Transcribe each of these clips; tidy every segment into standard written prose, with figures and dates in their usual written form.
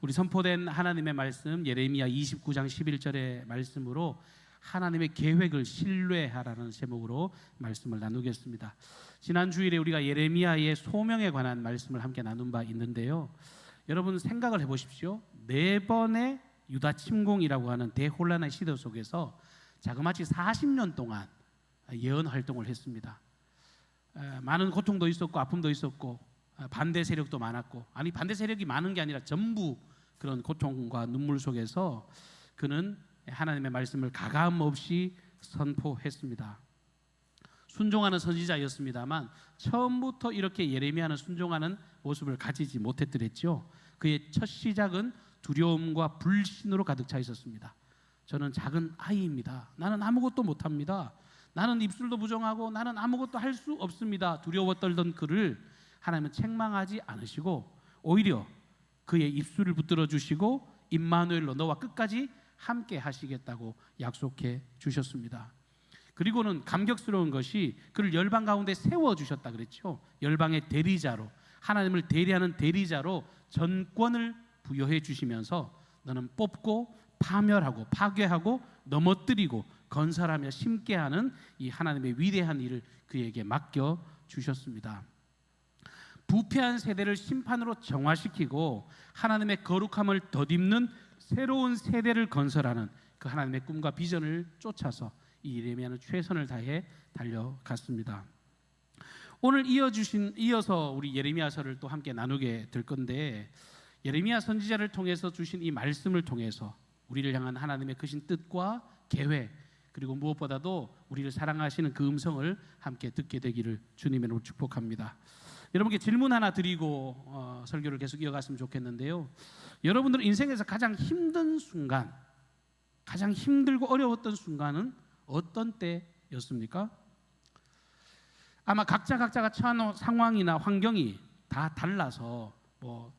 우리 선포된 하나님의 말씀 예레미야 29장 11절의 말씀으로 하나님의 계획을 신뢰하라는 제목으로 말씀을 나누겠습니다. 지난 주일에 우리가 예레미야의 소명에 관한 말씀을 함께 나눈 바 있는데요. 여러분 생각을 해보십시오. 4번의 유다 침공이라고 하는 대혼란의 시대 속에서 자그마치 40년 동안 예언 활동을 했습니다. 많은 고통도 있었고 아픔도 있었고 반대 세력도 많았고, 아니 반대 세력이 많은 게 아니라 전부 그런 고통과 눈물 속에서 그는 하나님의 말씀을 가감 없이 선포했습니다. 순종하는 선지자였습니다만 처음부터 이렇게 예레미야는 순종하는 모습을 가지지 못했더랬죠. 그의 첫 시작은 두려움과 불신으로 가득 차 있었습니다. 저는 작은 아이입니다. 나는 아무것도 못합니다. 나는 입술도 부정하고 나는 아무것도 할 수 없습니다. 두려워 떨던 그를 하나님은 책망하지 않으시고 오히려 그의 입술을 붙들어 주시고 임마누엘로 너와 끝까지 함께 하시겠다고 약속해 주셨습니다. 그리고는 감격스러운 것이 그를 열방 가운데 세워주셨다 그랬죠. 열방의 대리자로, 하나님을 대리하는 대리자로 전권을 부여해 주시면서 너는 뽑고 파멸하고 파괴하고 넘어뜨리고 건설하며 심게 하는 이 하나님의 위대한 일을 그에게 맡겨 주셨습니다. 부패한 세대를 심판으로 정화시키고 하나님의 거룩함을 덧입는 새로운 세대를 건설하는 그 하나님의 꿈과 비전을 쫓아서 이 예레미야는 최선을 다해 달려갔습니다. 오늘 이어서 우리 예레미야서를 또 함께 나누게 될 건데, 예레미야 선지자를 통해서 주신 이 말씀을 통해서 우리를 향한 하나님의 크신 뜻과 계획, 그리고 무엇보다도 우리를 사랑하시는 그 음성을 함께 듣게 되기를 주님의 이름으로 축복합니다. 여러분께 질문 하나 드리고 설교를 계속 이어갔으면 좋겠는데요. 여러분들 인생에서 가장 힘든 순간, 가장 힘들고 어려웠던 순간은 어떤 때였습니까? 아마 각자가 처한 상황이나 환경이 다 달라서 뭐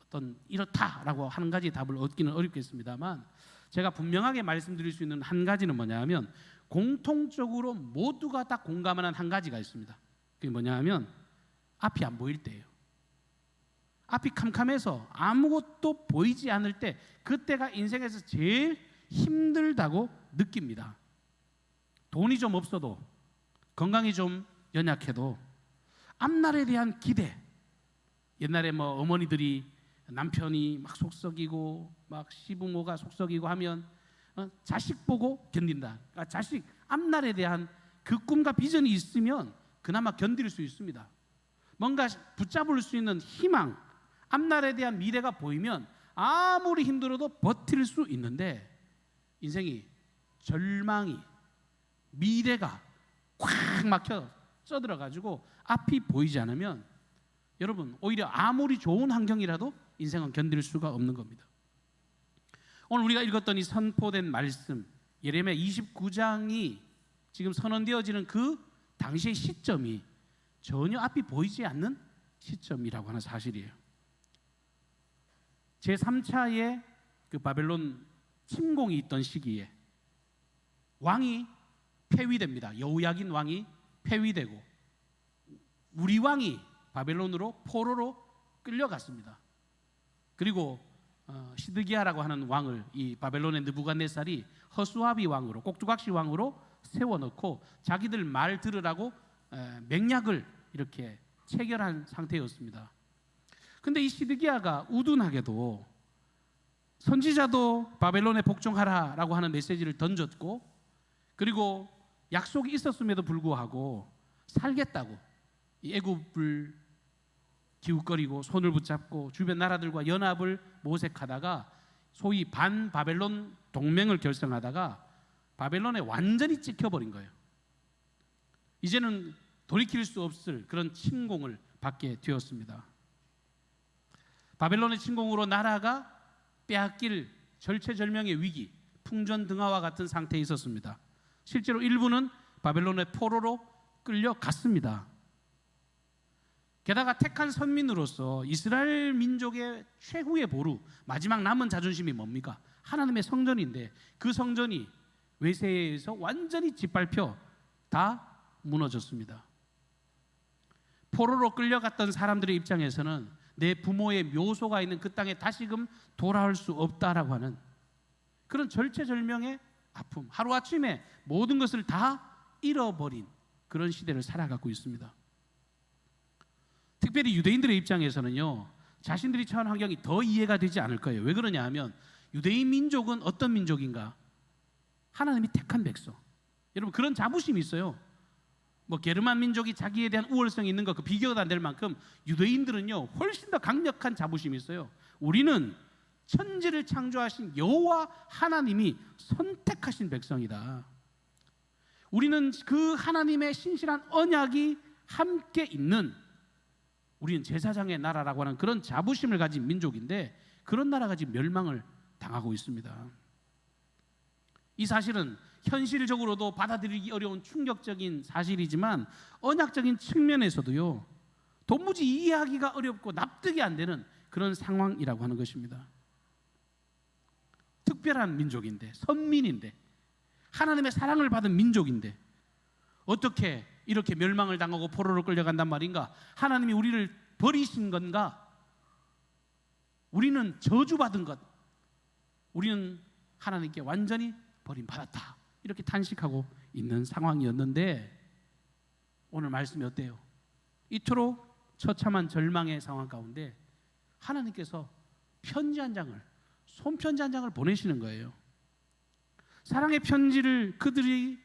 어떤 이렇다라고 한 가지 답을 얻기는 어렵겠습니다만, 제가 분명하게 말씀드릴 수 있는 한 가지는 뭐냐면 공통적으로 모두가 다 공감하는 한 가지가 있습니다. 그게 뭐냐면 앞이 안 보일 때예요. 앞이 캄캄해서 아무것도 보이지 않을 때, 그때가 인생에서 제일 힘들다고 느낍니다. 돈이 좀 없어도, 건강이 좀 연약해도 앞날에 대한 기대, 옛날에 뭐 어머니들이 남편이 막 속썩이고 막 시부모가 속썩이고 하면 자식 보고 견딘다. 그러니까 자식 앞날에 대한 그 꿈과 비전이 있으면 그나마 견딜 수 있습니다. 뭔가 붙잡을 수 있는 희망, 앞날에 대한 미래가 보이면 아무리 힘들어도 버틸 수 있는데, 인생이 절망이, 미래가 꽉 막혀 쪄들어가지고 앞이 보이지 않으면 여러분 오히려 아무리 좋은 환경이라도 인생은 견딜 수가 없는 겁니다. 오늘 우리가 읽었던 이 선포된 말씀 예레미야 29장이 지금 선언되어지는 그 당시의 시점이 전혀 앞이 보이지 않는 시점이라고 하는 사실이에요. 제3차의 그 바벨론 침공이 있던 시기에 왕이 폐위됩니다. 여호야긴 왕이 폐위되고 우리 왕이 바벨론으로 포로로 끌려갔습니다. 그리고 시드기야라고 하는 왕을 이 바벨론의 느부갓네살이 허수아비 왕으로, 꼭두각시 왕으로 세워놓고 자기들 말 들으라고 맹약을 이렇게 체결한 상태였습니다. 근데 이 시드기야가 우둔하게도 선지자도 바벨론에 복종하라라고 하는 메시지를 던졌고, 그리고 약속이 있었음에도 불구하고 살겠다고 이 애굽을 기웃거리고 손을 붙잡고 주변 나라들과 연합을 모색하다가 소위 반바벨론 동맹을 결성하다가 바벨론에 완전히 찍혀버린 거예요. 이제는 돌이킬 수 없을 그런 침공을 받게 되었습니다. 바벨론의 침공으로 나라가 빼앗길 절체절명의 위기, 풍전등화와 같은 상태에 있었습니다. 실제로 일부는 바벨론의 포로로 끌려갔습니다. 게다가 택한 선민으로서 이스라엘 민족의 최후의 보루, 마지막 남은 자존심이 뭡니까? 하나님의 성전인데 그 성전이 외세에 의해서 완전히 짓밟혀 다 무너졌습니다. 포로로 끌려갔던 사람들의 입장에서는 내 부모의 묘소가 있는 그 땅에 다시금 돌아올 수 없다라고 하는 그런 절체절명의 아픔, 하루아침에 모든 것을 다 잃어버린 그런 시대를 살아가고 있습니다. 특별히 유대인들의 입장에서는요, 자신들이 처한 환경이 더 이해가 되지 않을 거예요. 왜 그러냐 하면 유대인 민족은 어떤 민족인가? 하나님이 택한 백성. 여러분, 그런 자부심이 있어요. 뭐 게르만 민족이 자기에 대한 우월성이 있는 것 그 비교가 안 될 만큼 유대인들은요 훨씬 더 강력한 자부심이 있어요. 우리는 천지를 창조하신 여호와 하나님이 선택하신 백성이다. 우리는 그 하나님의 신실한 언약이 함께 있는, 우리는 제사장의 나라라고 하는 그런 자부심을 가진 민족인데 그런 나라가 지금 멸망을 당하고 있습니다. 이 사실은 현실적으로도 받아들이기 어려운 충격적인 사실이지만 언약적인 측면에서도요 도무지 이해하기가 어렵고 납득이 안 되는 그런 상황이라고 하는 것입니다. 특별한 민족인데, 선민인데, 하나님의 사랑을 받은 민족인데 어떻게 이렇게 멸망을 당하고 포로로 끌려간단 말인가? 하나님이 우리를 버리신 건가? 우리는 저주받은 것, 우리는 하나님께 완전히 버림받았다, 이렇게 탄식하고 있는 상황이었는데 오늘 말씀이 어때요? 이토록 처참한 절망의 상황 가운데 하나님께서 편지 한 장을, 손편지 한 장을 보내시는 거예요. 사랑의 편지를 그들이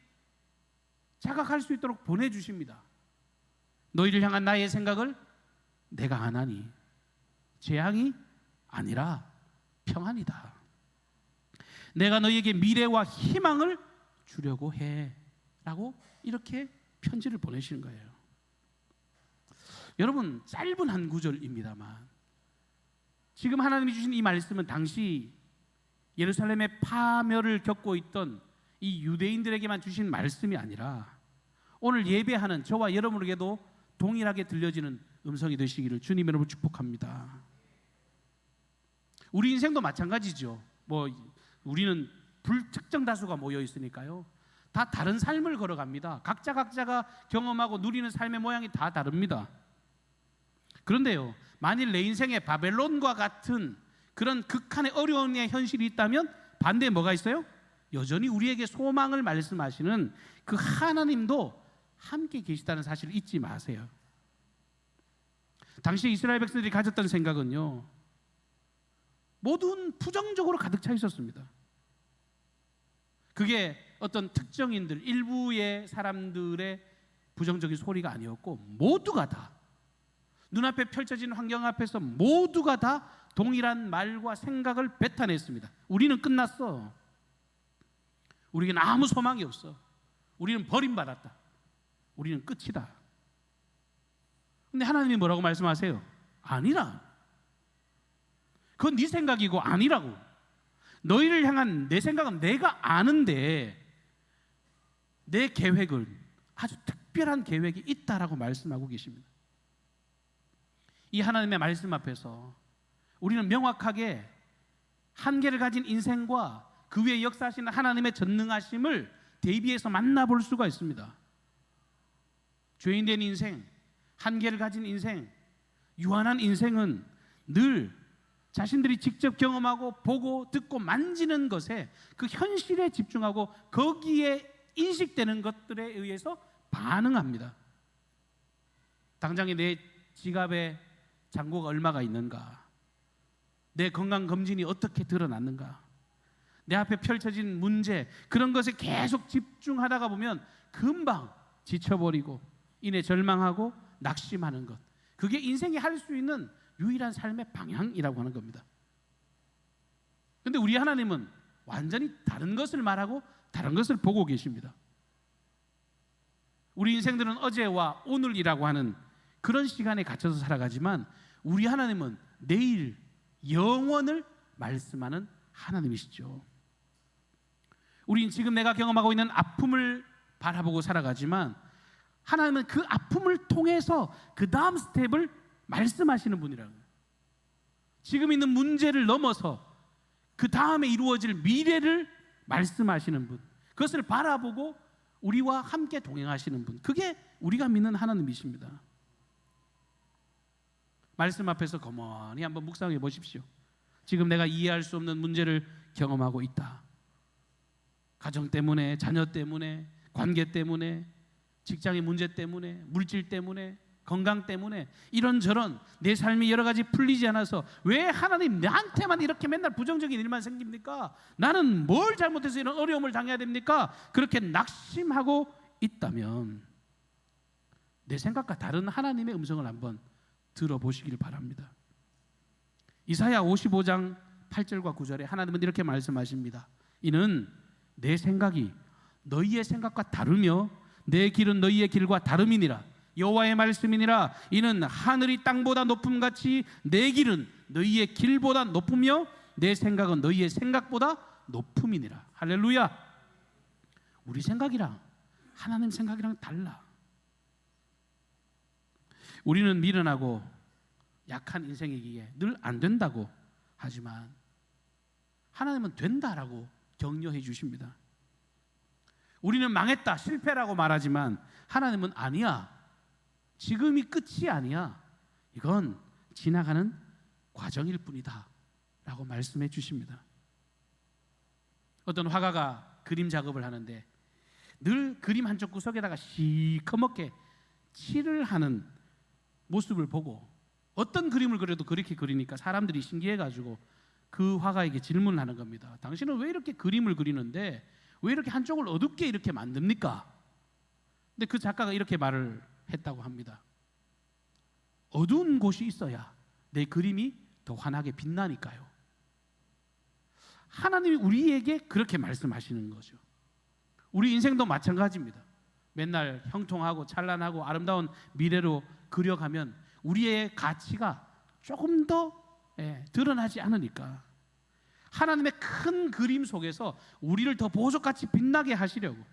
자각할 수 있도록 보내주십니다. 너희를 향한 나의 생각을 내가 아나니 재앙이 아니라 평안이다. 내가 너희에게 미래와 희망을 주려고 해 라고 이렇게 편지를 보내시는 거예요. 여러분, 짧은 한 구절입니다만 지금 하나님이 주신 이 말씀은 당시 예루살렘의 파멸을 겪고 있던 이 유대인들에게만 주신 말씀이 아니라 오늘 예배하는 저와 여러분에게도 동일하게 들려지는 음성이 되시기를 주님 이름으로 축복합니다. 우리 인생도 마찬가지죠. 뭐 우리는 불특정 다수가 모여 있으니까요, 다 다른 삶을 걸어갑니다. 각자가 경험하고 누리는 삶의 모양이 다 다릅니다. 그런데요, 만일 내 인생에 바벨론과 같은 그런 극한의 어려움의 현실이 있다면 반대에 뭐가 있어요? 여전히 우리에게 소망을 말씀하시는 그 하나님도 함께 계시다는 사실을 잊지 마세요. 당시 이스라엘 백성들이 가졌던 생각은요, 모든 부정적으로 가득 차 있었습니다. 그게 어떤 특정인들, 일부의 사람들의 부정적인 소리가 아니었고 모두가 다 눈앞에 펼쳐진 환경 앞에서 모두가 다 동일한 말과 생각을 뱉어냈습니다. 우리는 끝났어. 우리에게는 아무 소망이 없어. 우리는 버림받았다. 우리는 끝이다. 근데 하나님이 뭐라고 말씀하세요? 아니라. 그건 네 생각이고 아니라고. 너희를 향한 내 생각은 내가 아는데 내 계획은 아주 특별한 계획이 있다라고 말씀하고 계십니다. 이 하나님의 말씀 앞에서 우리는 명확하게 한계를 가진 인생과 그 위에 역사하시는 하나님의 전능하심을 대비해서 만나볼 수가 있습니다. 죄인된 인생, 한계를 가진 인생, 유한한 인생은 늘 자신들이 직접 경험하고 보고 듣고 만지는 것에 그 현실에 집중하고 거기에 인식되는 것들에 의해서 반응합니다. 당장에 내 지갑에 잔고가 얼마가 있는가, 내 건강검진이 어떻게 드러났는가, 내 앞에 펼쳐진 문제, 그런 것에 계속 집중하다가 보면 금방 지쳐버리고 이내 절망하고 낙심하는 것, 그게 인생이 할 수 있는 유일한 삶의 방향이라고 하는 겁니다. 그런데 우리 하나님은 완전히 다른 것을 말하고 다른 것을 보고 계십니다. 우리 인생들은 어제와 오늘이라고 하는 그런 시간에 갇혀서 살아가지만 우리 하나님은 내일 영원을 말씀하는 하나님이시죠. 우린 지금 내가 경험하고 있는 아픔을 바라보고 살아가지만 하나님은 그 아픔을 통해서 그 다음 스텝을 말씀하시는 분이라는 거예요. 지금 있는 문제를 넘어서 그 다음에 이루어질 미래를 말씀하시는 분, 그것을 바라보고 우리와 함께 동행하시는 분, 그게 우리가 믿는 하나님이십니다. 말씀 앞에서 거머니 한번 묵상해 보십시오. 지금 내가 이해할 수 없는 문제를 경험하고 있다. 가정 때문에, 자녀 때문에, 관계 때문에, 직장의 문제 때문에, 물질 때문에, 건강 때문에, 이런저런 내 삶이 여러 가지 풀리지 않아서 왜 하나님 나한테만 이렇게 맨날 부정적인 일만 생깁니까? 나는 뭘 잘못해서 이런 어려움을 당해야 됩니까? 그렇게 낙심하고 있다면 내 생각과 다른 하나님의 음성을 한번 들어보시길 바랍니다. 이사야 55장 8절과 9절에 하나님은 이렇게 말씀하십니다. 이는 내 생각이 너희의 생각과 다르며 내 길은 너희의 길과 다름이니라. 여호와의 말씀이니라. 이는 하늘이 땅보다 높음같이 내 길은 너희의 길보다 높으며 내 생각은 너희의 생각보다 높음이니라. 할렐루야. 우리 생각이랑 하나님 생각이랑 달라. 우리는 미련하고 약한 인생이기에 늘 안 된다고 하지만 하나님은 된다라고 격려해 주십니다. 우리는 망했다, 실패라고 말하지만 하나님은 아니야, 지금이 끝이 아니야, 이건 지나가는 과정일 뿐이다 라고 말씀해 주십니다. 어떤 화가가 그림 작업을 하는데 늘 그림 한쪽 구석에다가 시커멓게 칠을 하는 모습을 보고 어떤 그림을 그려도 그렇게 그리니까 사람들이 신기해가지고 그 화가에게 질문을 하는 겁니다. 당신은 왜 이렇게 그림을 그리는데 왜 이렇게 한쪽을 어둡게 이렇게 만듭니까? 근데 그 작가가 이렇게 말을 했다고 합니다. 어두운 곳이 있어야 내 그림이 더 환하게 빛나니까요. 하나님이 우리에게 그렇게 말씀하시는 거죠. 우리 인생도 마찬가지입니다. 맨날 형통하고 찬란하고 아름다운 미래로 그려가면 우리의 가치가 조금 더 드러나지 않으니까 하나님의 큰 그림 속에서 우리를 더 보석같이 빛나게 하시려고,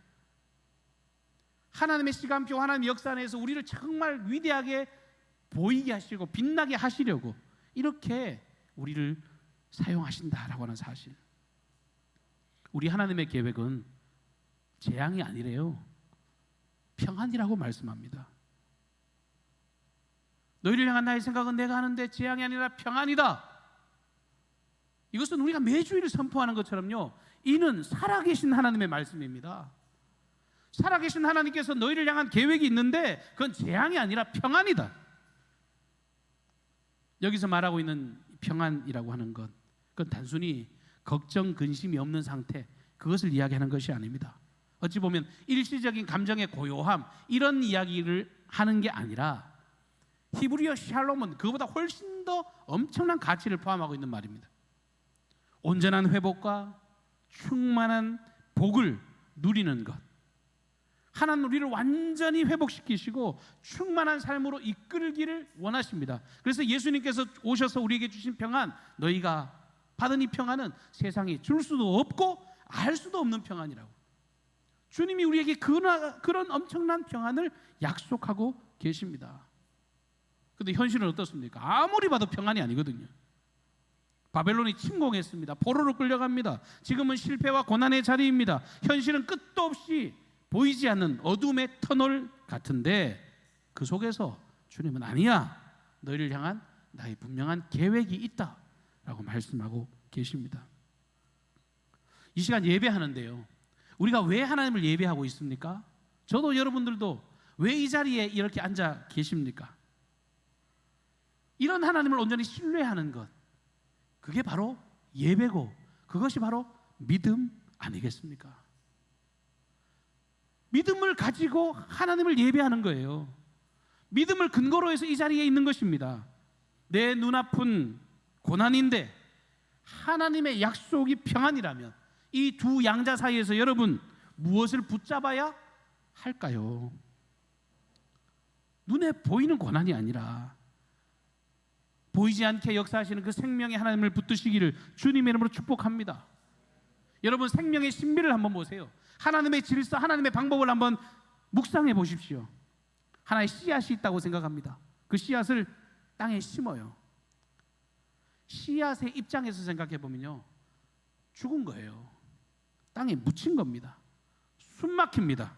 하나님의 시간표, 하나님의 역사 안에서 우리를 정말 위대하게 보이게 하시고 빛나게 하시려고 이렇게 우리를 사용하신다라고 하는 사실. 우리 하나님의 계획은 재앙이 아니래요. 평안이라고 말씀합니다. 너희를 향한 나의 생각은 내가 하는데 재앙이 아니라 평안이다. 이것은 우리가 매주일 선포하는 것처럼요, 이는 살아계신 하나님의 말씀입니다. 살아계신 하나님께서 너희를 향한 계획이 있는데 그건 재앙이 아니라 평안이다. 여기서 말하고 있는 평안이라고 하는 것, 그건 단순히 걱정, 근심이 없는 상태, 그것을 이야기하는 것이 아닙니다. 어찌 보면 일시적인 감정의 고요함, 이런 이야기를 하는 게 아니라 히브리어 샬롬은 그보다 훨씬 더 엄청난 가치를 포함하고 있는 말입니다. 온전한 회복과 충만한 복을 누리는 것, 하나님 우리를 완전히 회복시키시고 충만한 삶으로 이끌기를 원하십니다. 그래서 예수님께서 오셔서 우리에게 주신 평안, 너희가 받은 이 평안은 세상이 줄 수도 없고 알 수도 없는 평안이라고, 주님이 우리에게 그런 엄청난 평안을 약속하고 계십니다. 그런데 현실은 어떻습니까? 아무리 봐도 평안이 아니거든요. 바벨론이 침공했습니다. 포로로 끌려갑니다. 지금은 실패와 고난의 자리입니다. 현실은 끝도 없이 보이지 않는 어둠의 터널 같은데 그 속에서 주님은 아니야, 너희를 향한 나의 분명한 계획이 있다 라고 말씀하고 계십니다. 이 시간 예배하는데요, 우리가 왜 하나님을 예배하고 있습니까? 저도 여러분들도 왜 이 자리에 이렇게 앉아 계십니까? 이런 하나님을 온전히 신뢰하는 것, 그게 바로 예배고 그것이 바로 믿음 아니겠습니까? 믿음을 가지고 하나님을 예배하는 거예요. 믿음을 근거로 해서 이 자리에 있는 것입니다. 내 눈앞은 고난인데 하나님의 약속이 평안이라면 이 두 양자 사이에서 여러분 무엇을 붙잡아야 할까요? 눈에 보이는 고난이 아니라 보이지 않게 역사하시는 그 생명의 하나님을 붙드시기를 주님의 이름으로 축복합니다. 여러분 생명의 신비를 한번 보세요. 하나님의 질서, 하나님의 방법을 한번 묵상해 보십시오. 하나의 씨앗이 있다고 생각합니다. 그 씨앗을 땅에 심어요. 씨앗의 입장에서 생각해 보면요, 죽은 거예요. 땅에 묻힌 겁니다. 숨 막힙니다.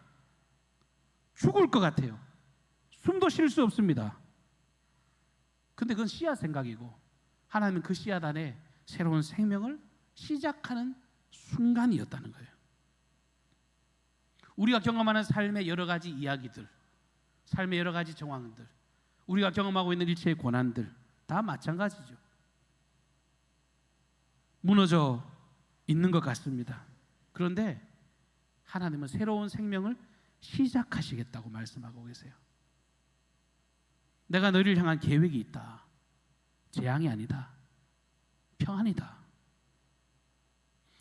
죽을 것 같아요. 숨도 쉴 수 없습니다. 근데 그건 씨앗 생각이고 하나님은 그 씨앗 안에 새로운 생명을 시작하는 순간이었다는 거예요. 우리가 경험하는 삶의 여러 가지 이야기들, 삶의 여러 가지 정황들, 우리가 경험하고 있는 일체의 고난들 다 마찬가지죠. 무너져 있는 것 같습니다. 그런데 하나님은 새로운 생명을 시작하시겠다고 말씀하고 계세요. 내가 너희를 향한 계획이 있다. 재앙이 아니다. 평안이다.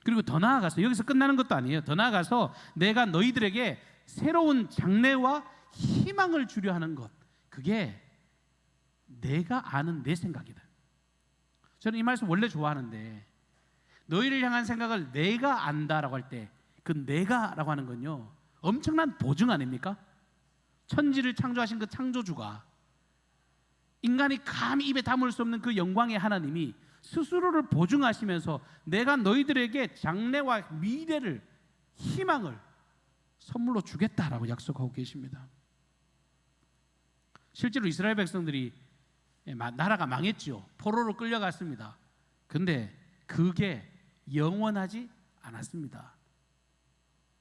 그리고 더 나아가서, 여기서 끝나는 것도 아니에요. 더 나아가서 내가 너희들에게 새로운 장래와 희망을 주려 하는 것, 그게 내가 아는 내 생각이다. 저는 이 말씀 원래 좋아하는데, 너희를 향한 생각을 내가 안다라고 할 때 그 내가라고 하는 건요, 엄청난 보증 아닙니까? 천지를 창조하신 그 창조주가, 인간이 감히 입에 담을 수 없는 그 영광의 하나님이 스스로를 보증하시면서 내가 너희들에게 장래와 미래를, 희망을 선물로 주겠다라고 약속하고 계십니다. 실제로 이스라엘 백성들이 나라가 망했죠. 포로로 끌려갔습니다. 근데 그게 영원하지 않았습니다.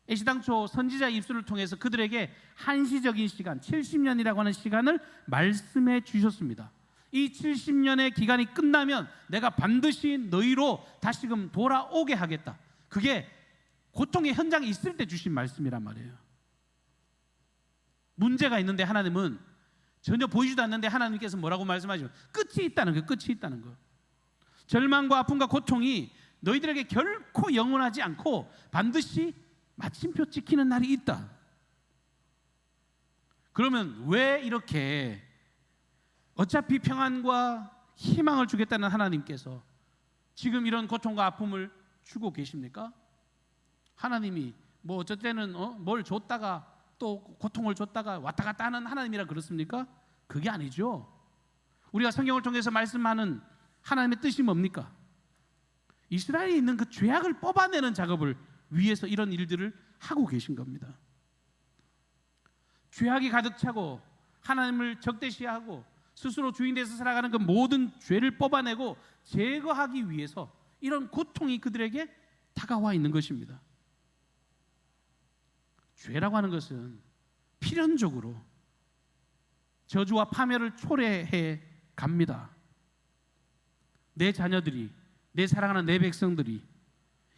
애시당초 선지자 입술을 통해서 그들에게 한시적인 시간, 70년이라고 하는 시간을 말씀해 주셨습니다. 이 70년의 기간이 끝나면 내가 반드시 너희로 다시금 돌아오게 하겠다. 그게 고통의 현장에 있을 때 주신 말씀이란 말이에요. 문제가 있는데 하나님은 전혀 보이지도 않는데 하나님께서 뭐라고 말씀하죠? 끝이 있다는 거예요. 끝이 있다는 거. 절망과 아픔과 고통이 너희들에게 결코 영원하지 않고 반드시 마침표 찍히는 날이 있다. 그러면 왜 이렇게 어차피 평안과 희망을 주겠다는 하나님께서 지금 이런 고통과 아픔을 주고 계십니까? 하나님이 뭐 어쩔 때는 뭘 줬다가 또 고통을 줬다가 왔다 갔다 하는 하나님이라 그렇습니까? 그게 아니죠. 우리가 성경을 통해서 말씀하는 하나님의 뜻이 뭡니까? 이스라엘에 있는 그 죄악을 뽑아내는 작업을 위해서 이런 일들을 하고 계신 겁니다. 죄악이 가득 차고 하나님을 적대시하고 스스로 주인돼서 살아가는 그 모든 죄를 뽑아내고 제거하기 위해서 이런 고통이 그들에게 다가와 있는 것입니다. 죄라고 하는 것은 필연적으로 저주와 파멸을 초래해 갑니다. 내 자녀들이, 내 사랑하는 내 백성들이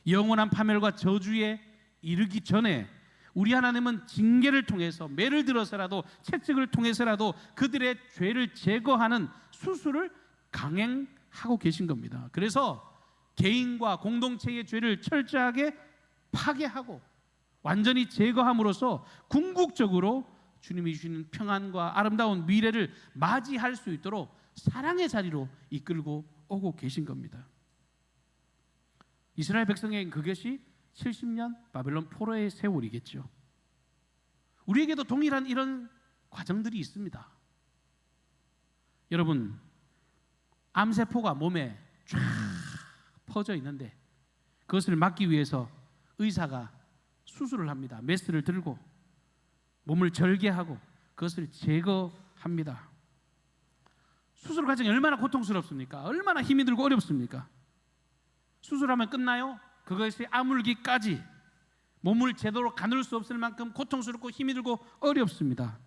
영원한 파멸과 저주에 이르기 전에 우리 하나님은 징계를 통해서, 매를 들어서라도, 채찍을 통해서라도 그들의 죄를 제거하는 수술을 강행하고 계신 겁니다. 그래서 개인과 공동체의 죄를 철저하게 파괴하고 완전히 제거함으로써 궁극적으로 주님이 주시는 평안과 아름다운 미래를 맞이할 수 있도록 사랑의 자리로 이끌고 오고 계신 겁니다. 이스라엘 백성에겐 그것이 70년 바벨론 포로의 세월이겠죠. 우리에게도 동일한 이런 과정들이 있습니다. 여러분, 암세포가 몸에 쫙 퍼져 있는데 그것을 막기 위해서 의사가 수술을 합니다. 메스를 들고 몸을 절개하고 그것을 제거합니다. 수술 과정이 얼마나 고통스럽습니까? 얼마나 힘이 들고 어렵습니까? 수술하면 끝나요? 그것이 아물기까지 몸을 제대로 가눌 수 없을 만큼 고통스럽고 힘이 들고 어렵습니다.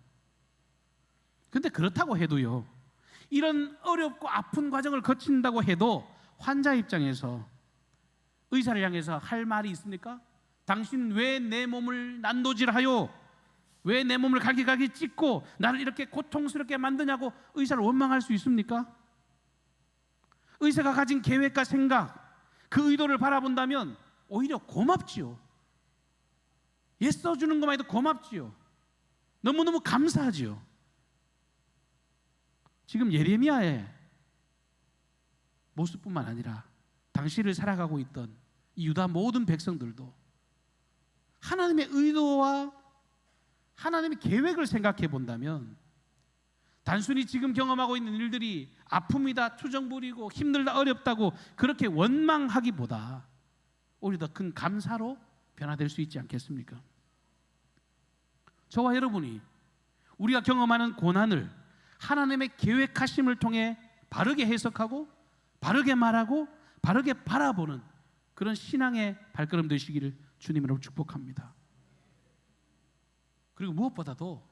그런데 그렇다고 해도요, 이런 어렵고 아픈 과정을 거친다고 해도 환자 입장에서 의사를 향해서 할 말이 있습니까? 당신 왜 내 몸을 난도질하여, 왜 내 몸을 갈기갈기 찢고 나를 이렇게 고통스럽게 만드냐고 의사를 원망할 수 있습니까? 의사가 가진 계획과 생각, 그 의도를 바라본다면 오히려 고맙지요. 써주는 것만 해도 고맙지요. 너무너무 감사하지요. 지금 예레미야의 모습뿐만 아니라 당시를 살아가고 있던 이 유다 모든 백성들도 하나님의 의도와 하나님의 계획을 생각해 본다면 단순히 지금 경험하고 있는 일들이 아픔이다, 투정부리고 힘들다, 어렵다고 그렇게 원망하기보다 오히려 더 큰 감사로 변화될 수 있지 않겠습니까? 저와 여러분이 우리가 경험하는 고난을 하나님의 계획하심을 통해 바르게 해석하고 바르게 말하고 바르게 바라보는 그런 신앙의 발걸음 되시기를 주님으로 축복합니다. 그리고 무엇보다도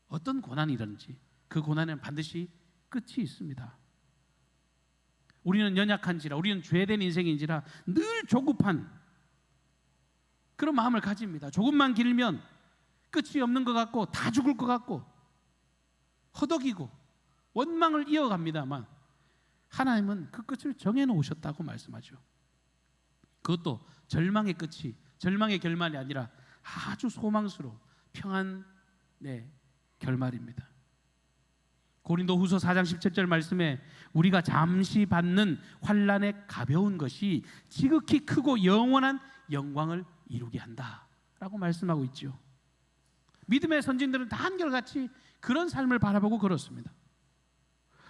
어떤 고난이 일어는지 그 고난에는 반드시 끝이 있습니다. 우리는 연약한지라, 우리는 죄된 인생인지라 늘 조급한 그런 마음을 가집니다. 조금만 길면 끝이 없는 것 같고 다 죽을 것 같고 허덕이고 원망을 이어갑니다만 하나님은 그 끝을 정해놓으셨다고 말씀하죠. 그것도 절망의 끝이, 절망의 결말이 아니라 아주 소망스러운 평안의 결말입니다. 고린도후서 4장 17절 말씀에 우리가 잠시 받는 환난의 가벼운 것이 지극히 크고 영원한 영광을 이루게 한다라고 말씀하고 있죠. 믿음의 선진들은 다 한결같이 그런 삶을 바라보고 걸었습니다.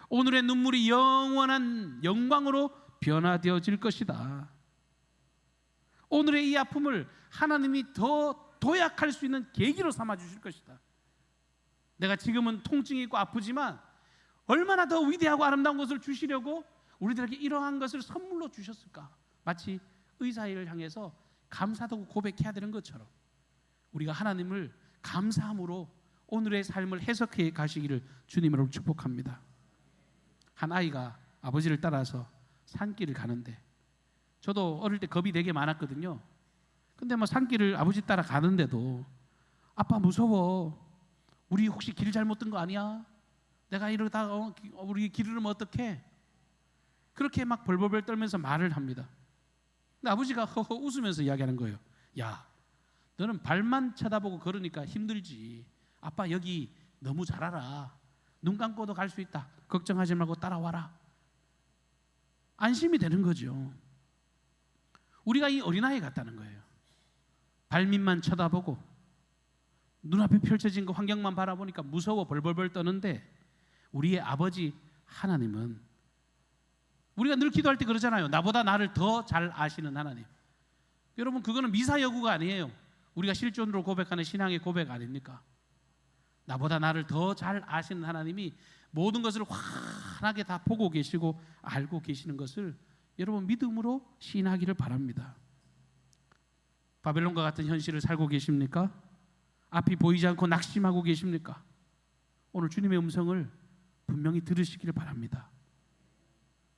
오늘의 눈물이 영원한 영광으로 변화되어질 것이다. 오늘의 이 아픔을 하나님이 더 도약할 수 있는 계기로 삼아 주실 것이다. 내가 지금은 통증이 있고 아프지만 얼마나 더 위대하고 아름다운 것을 주시려고 우리들에게 이러한 것을 선물로 주셨을까? 마치 의사를 향해서 감사하다고 고백해야 되는 것처럼 우리가 하나님을 감사함으로 오늘의 삶을 해석해 가시기를 주님으로 축복합니다. 한 아이가 아버지를 따라서 산길을 가는데, 저도 어릴 때 겁이 되게 많았거든요. 근데 뭐 산길을 아버지 따라 가는데도 아빠 무서워, 우리 혹시 길 잘못 든 거 아니야? 내가 이러다가 우리 길 잃으면 어떡해? 그렇게 막 벌벌벌 떨면서 말을 합니다. 근데 아버지가 허허 웃으면서 이야기하는 거예요. 야, 너는 발만 쳐다보고 걸으니까 힘들지. 아빠 여기 너무 잘 알아. 눈 감고도 갈 수 있다. 걱정하지 말고 따라와라. 안심이 되는 거죠. 우리가 이 어린아이 같다는 거예요. 발밑만 쳐다보고 눈앞에 펼쳐진 그 환경만 바라보니까 무서워 벌벌벌 떠는데, 우리의 아버지 하나님은, 우리가 늘 기도할 때 그러잖아요. 나보다 나를 더 잘 아시는 하나님. 여러분, 그거는 미사여구가 아니에요. 우리가 실존으로 고백하는 신앙의 고백 아닙니까? 나보다 나를 더 잘 아시는 하나님이 모든 것을 환하게 다 보고 계시고 알고 계시는 것을 여러분 믿음으로 시인하기를 바랍니다. 바벨론과 같은 현실을 살고 계십니까? 앞이 보이지 않고 낙심하고 계십니까? 오늘 주님의 음성을 분명히 들으시기를 바랍니다.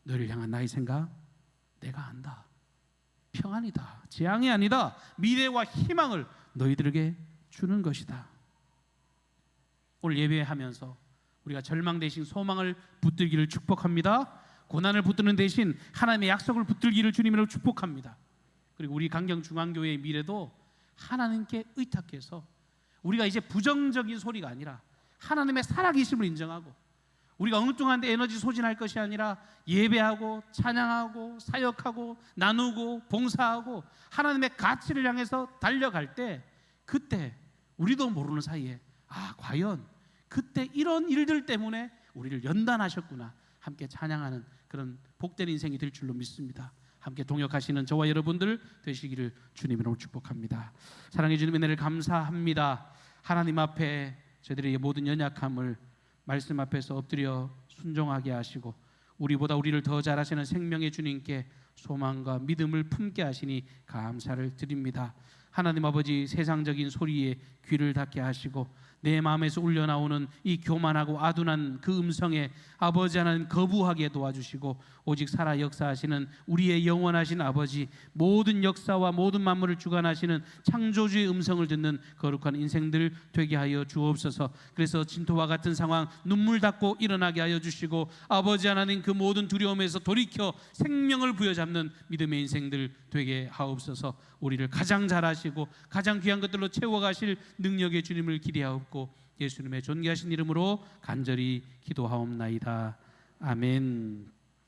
너를 향한 나의 생각 내가 안다. 평안이다. 재앙이 아니다. 미래와 희망을 너희들에게 주는 것이다. 오늘 예배하면서 우리가 절망 대신 소망을 붙들기를 축복합니다. 고난을 붙드는 대신 하나님의 약속을 붙들기를 주님으로 축복합니다. 그리고 우리 강경중앙교회의 미래도 하나님께 의탁해서 우리가 이제 부정적인 소리가 아니라 하나님의 살아계심을 인정하고, 우리가 엉뚱한 데 에너지 소진할 것이 아니라 예배하고 찬양하고 사역하고 나누고 봉사하고 하나님의 가치를 향해서 달려갈 때, 그때 우리도 모르는 사이에 과연 그때 이런 일들 때문에 우리를 연단하셨구나, 함께 찬양하는 그런 복된 인생이 될 줄로 믿습니다. 함께 동역하시는 저와 여러분들 되시기를 주님으로 축복합니다. 사랑해 주님 은혜를 감사합니다. 하나님 앞에 저희들의 모든 연약함을 말씀 앞에서 엎드려 순종하게 하시고, 우리보다 우리를 더 잘 아시는 생명의 주님께 소망과 믿음을 품게 하시니 감사를 드립니다. 하나님 아버지, 세상적인 소리에 귀를 닫게 하시고 내 마음에서 울려나오는 이 교만하고 아둔한 그 음성에 아버지 하나님 거부하게 도와주시고, 오직 살아 역사하시는 우리의 영원하신 아버지, 모든 역사와 모든 만물을 주관하시는 창조주의 음성을 듣는 거룩한 인생들 되게 하여 주옵소서. 그래서 진토와 같은 상황 눈물 닦고 일어나게 하여 주시고, 아버지 하나님 그 모든 두려움에서 돌이켜 생명을 부여잡는 믿음의 인생들 되게 하옵소서. 우리를 가장 잘 아시고 가장 귀한 것들로 채워가실 능력의 주님을 기대하옵고 예수님의 존귀하신 이름으로 간절히 기도하옵나이다. 아멘.